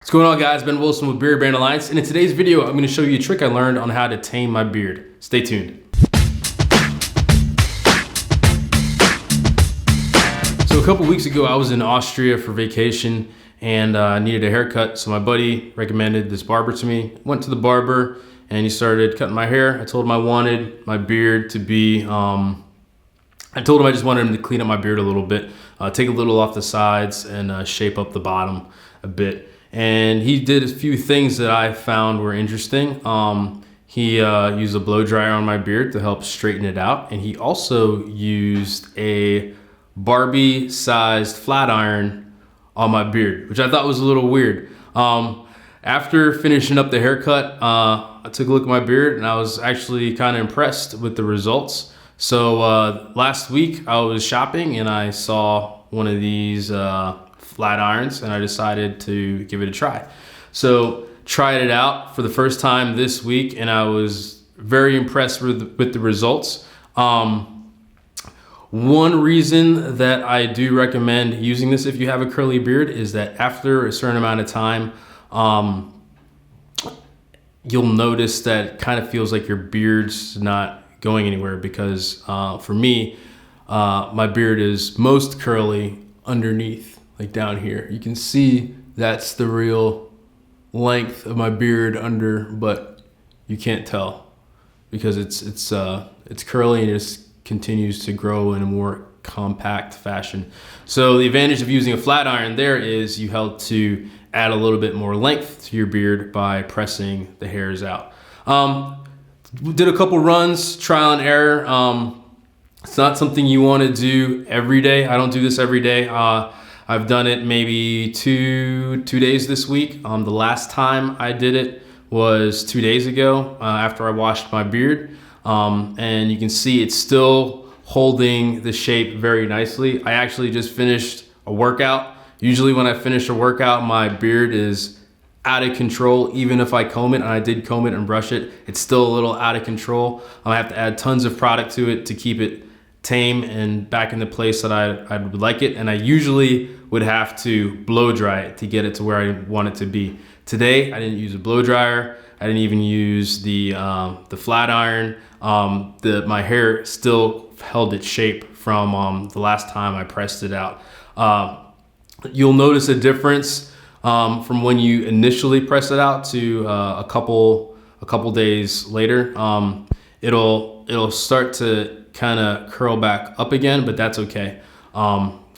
What's going on, guys? Ben Wilson with Beardbrand Alliance, and in today's video I'm going to show you a trick I learned on how to tame my beard. Stay tuned. So a couple weeks ago I was in Austria for vacation and I needed a haircut, so my buddy recommended this barber to me. Went to the barber and he started cutting my hair. I told him I wanted my beard to be, I told him I just wanted him to clean up my beard a little bit, take a little off the sides and shape up the bottom a bit. And he did a few things that I found were interesting. He used a blow dryer on my beard to help straighten it out. And he also used a Barbie sized flat iron on my beard, which I thought was a little weird. After finishing up the haircut, I took a look at my beard and I was actually kind of impressed with the results. So last week I was shopping and I saw one of these flat irons and I decided to give it a try. So tried it out for the first time this week and I was very impressed with the results. One reason that I do recommend using this if you have a curly beard is that after a certain amount of time, you'll notice that it kind of feels like your beard's not going anywhere because for me, my beard is most curly underneath. Like down here, you can see that's the real length of my beard under, but you can't tell because it's curly and it just continues to grow in a more compact fashion. So the advantage of using a flat iron there is you help to add a little bit more length to your beard by pressing the hairs out. Did a couple runs, trial and error. It's not something you want to do every day. I don't do this every day. I've done it maybe two days this week. The last time I did it was 2 days ago after I washed my beard. And you can see it's still holding the shape very nicely. I actually just finished a workout. Usually when I finish a workout, my beard is out of control. Even if I comb it, and I did comb it and brush it, it's still a little out of control. I have to add tons of product to it to keep it tame and back in the place that I would like it. And I usually would have to blow dry it to get it to where I want it to be. Today, I didn't use a blow dryer. I didn't even use the flat iron. My hair still held its shape from the last time I pressed it out. You'll notice a difference from when you initially press it out to a couple days later. It'll start to kind of curl back up again, but that's okay.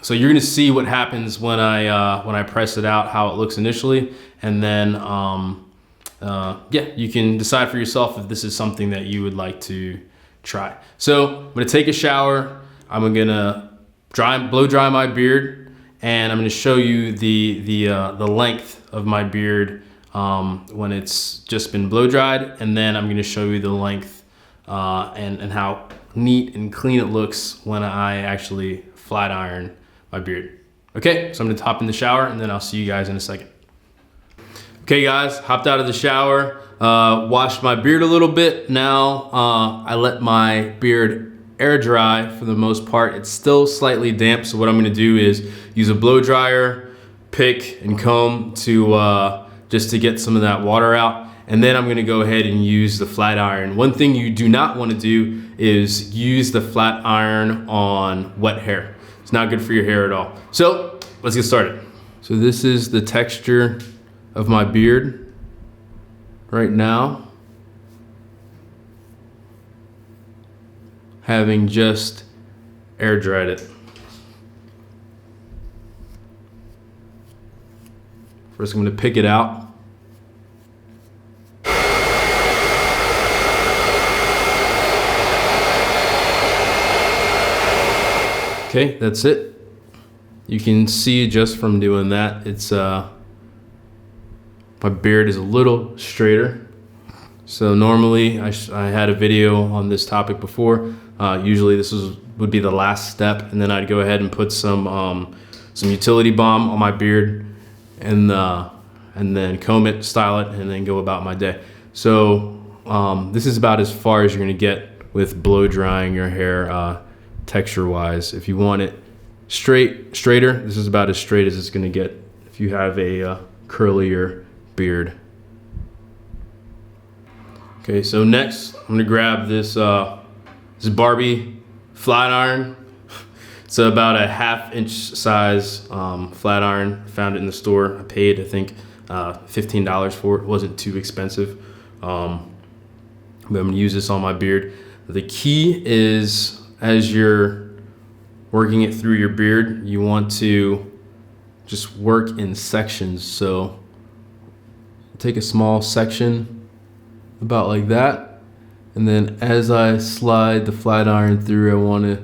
So you're gonna see what happens when I press it out, how it looks initially, and then yeah, you can decide for yourself if this is something that you would like to try. So I'm gonna take a shower. I'm gonna blow dry my beard, and I'm gonna show you the length of my beard when it's just been blow dried, and then I'm gonna show you the length and how neat and clean it looks when I actually flat iron my beard. Okay, so I'm gonna hop in the shower and then I'll see you guys in a second. Okay guys, hopped out of the shower, washed my beard a little bit. Now I let my beard air dry for the most part. It's still slightly damp, so what I'm gonna do is use a blow dryer, pick and comb to just to get some of that water out. And then I'm gonna go ahead and use the flat iron. One thing you do not wanna do is use the flat iron on wet hair. It's not good for your hair at all. So let's get started. So this is the texture of my beard right now, having just air dried it. First I'm gonna pick it out. Okay, that's it. You can see just from doing that, it's my beard is a little straighter. So normally, I had a video on this topic before. Usually this would be the last step, and then I'd go ahead and put some utility balm on my beard, and then comb it, style it, and then go about my day. So this is about as far as you're gonna get with blow drying your hair texture wise. If you want it straighter, this is about as straight as it's gonna get. If you have a curlier beard. Okay, so next I'm gonna grab this Barbie flat iron. It's about a 1/2 inch size flat iron. Found it in the store. I paid, I think, $15 for it. It wasn't too expensive. But I'm gonna use this on my beard. The key is, as you're working it through your beard, you want to just work in sections. So take a small section about like that, and then as I slide the flat iron through, I want to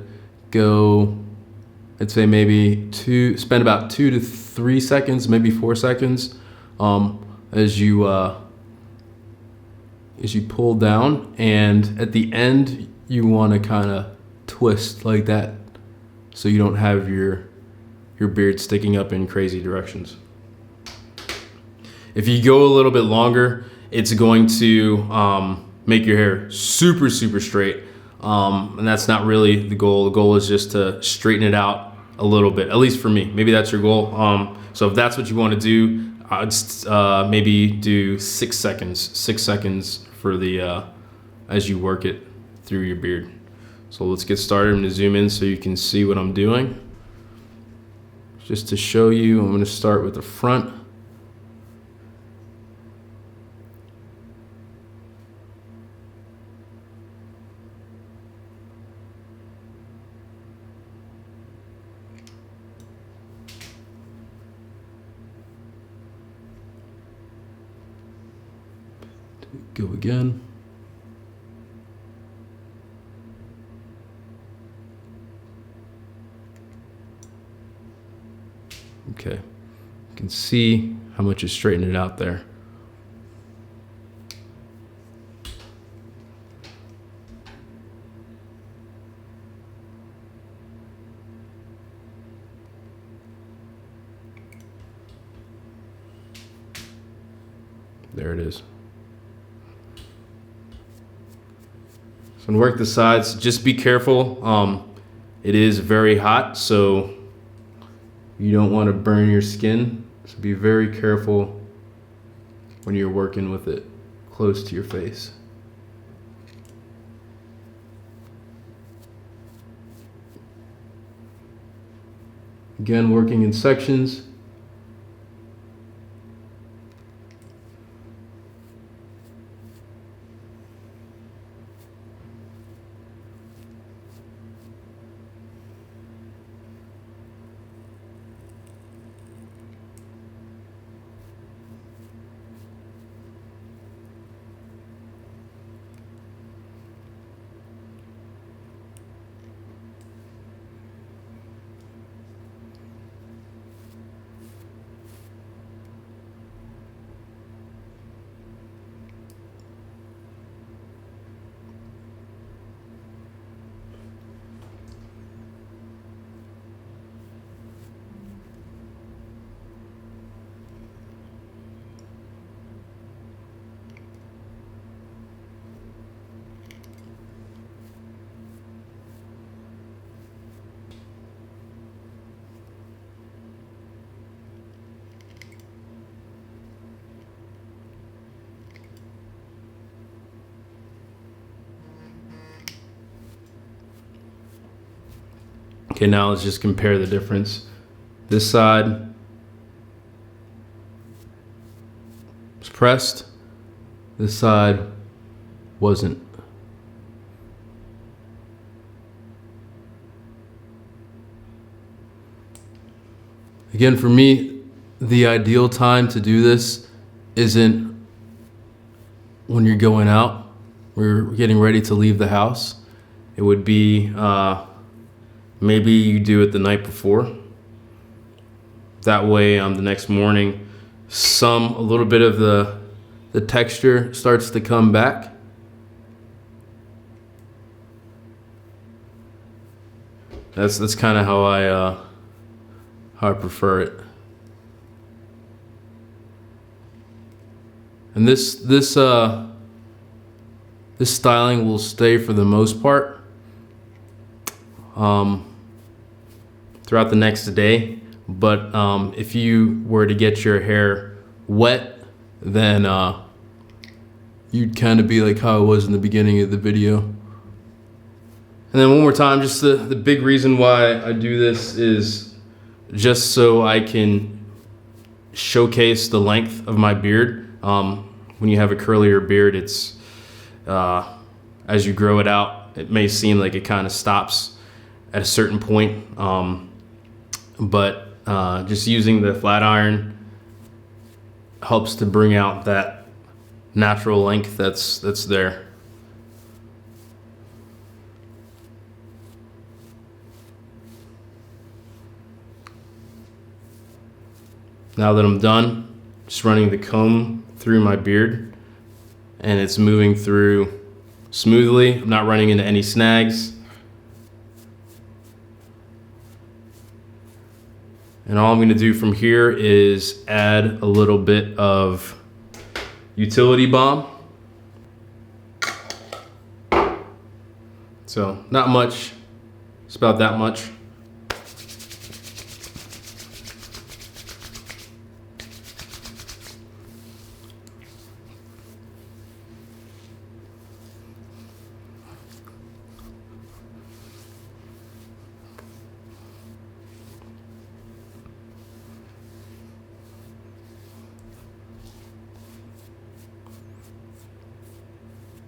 go, I'd say maybe spend about 2 to 3 seconds, maybe 4 seconds, as you pull down, and at the end you want to kind of twist like that, so you don't have your beard sticking up in crazy directions. If you go a little bit longer, it's going to make your hair super straight, and that's not really the goal. The goal is just to straighten it out a little bit, at least for me. Maybe that's your goal. So if that's what you want to do, I'd maybe do 6 seconds for the as you work it through your beard. So let's get started. I'm going to zoom in so you can see what I'm doing. Just to show you, I'm going to start with the front. Go again. Okay, you can see how much is straightening it out there. There it is. So I'm gonna work the sides. Just be careful. It is very hot, so you don't want to burn your skin. So be very careful when you're working with it close to your face. Again, working in sections. Okay, now let's just compare the difference. This side was pressed, this side wasn't. Again, for me, the ideal time to do this isn't when you're going out, we're getting ready to leave the house. It would be maybe you do it the night before. That way, the next morning, a little bit of the texture starts to come back. That's kind of how I prefer it. And this styling will stay for the most part throughout the next day. But if you were to get your hair wet, then you'd kind of be like how I was in the beginning of the video. And then one more time, just the big reason why I do this is just so I can showcase the length of my beard. When you have a curlier beard, it's as you grow it out, it may seem like it kind of stops at a certain point, but just using the flat iron helps to bring out that natural length that's there. Now that I'm done, just running the comb through my beard, and it's moving through smoothly. I'm not running into any snags. And all I'm gonna do from here is add a little bit of utility balm. So not much, it's about that much.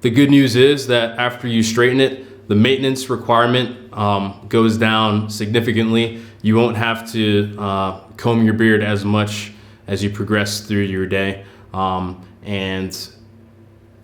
The good news is that after you straighten it, the maintenance requirement goes down significantly. You won't have to comb your beard as much as you progress through your day. And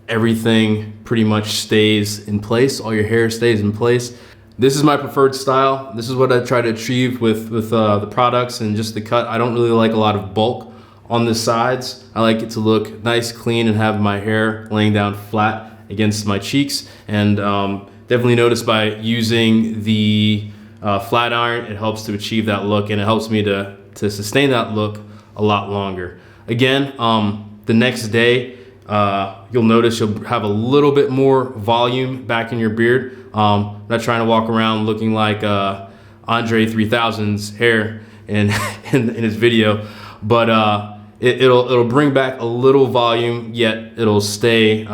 everything pretty much stays in place. All your hair stays in place. This is my preferred style. This is what I try to achieve with the products and just the cut. I don't really like a lot of bulk on the sides. I like it to look nice, clean, and have my hair laying down flat against my cheeks. And definitely notice by using the flat iron, it helps to achieve that look, and it helps me to sustain that look a lot longer. Again, the next day, you'll notice you'll have a little bit more volume back in your beard. I'm not trying to walk around looking like Andre 3000's hair in his video, but it'll bring back a little volume, yet it'll stay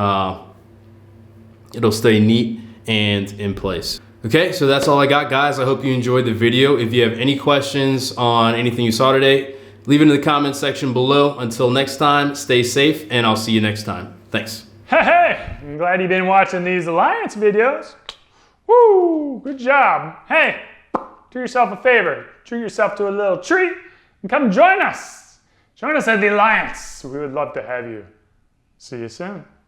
neat and in place. Okay, so that's all I got, guys. I hope you enjoyed the video. If you have any questions on anything you saw today, leave it in the comment section below. Until next time, stay safe, and I'll see you next time. Thanks. Hey, I'm glad you've been watching these Alliance videos. Woo, good job. Hey, do yourself a favor. Treat yourself to a little treat and come join us. Join us at the Alliance. We would love to have you. See you soon.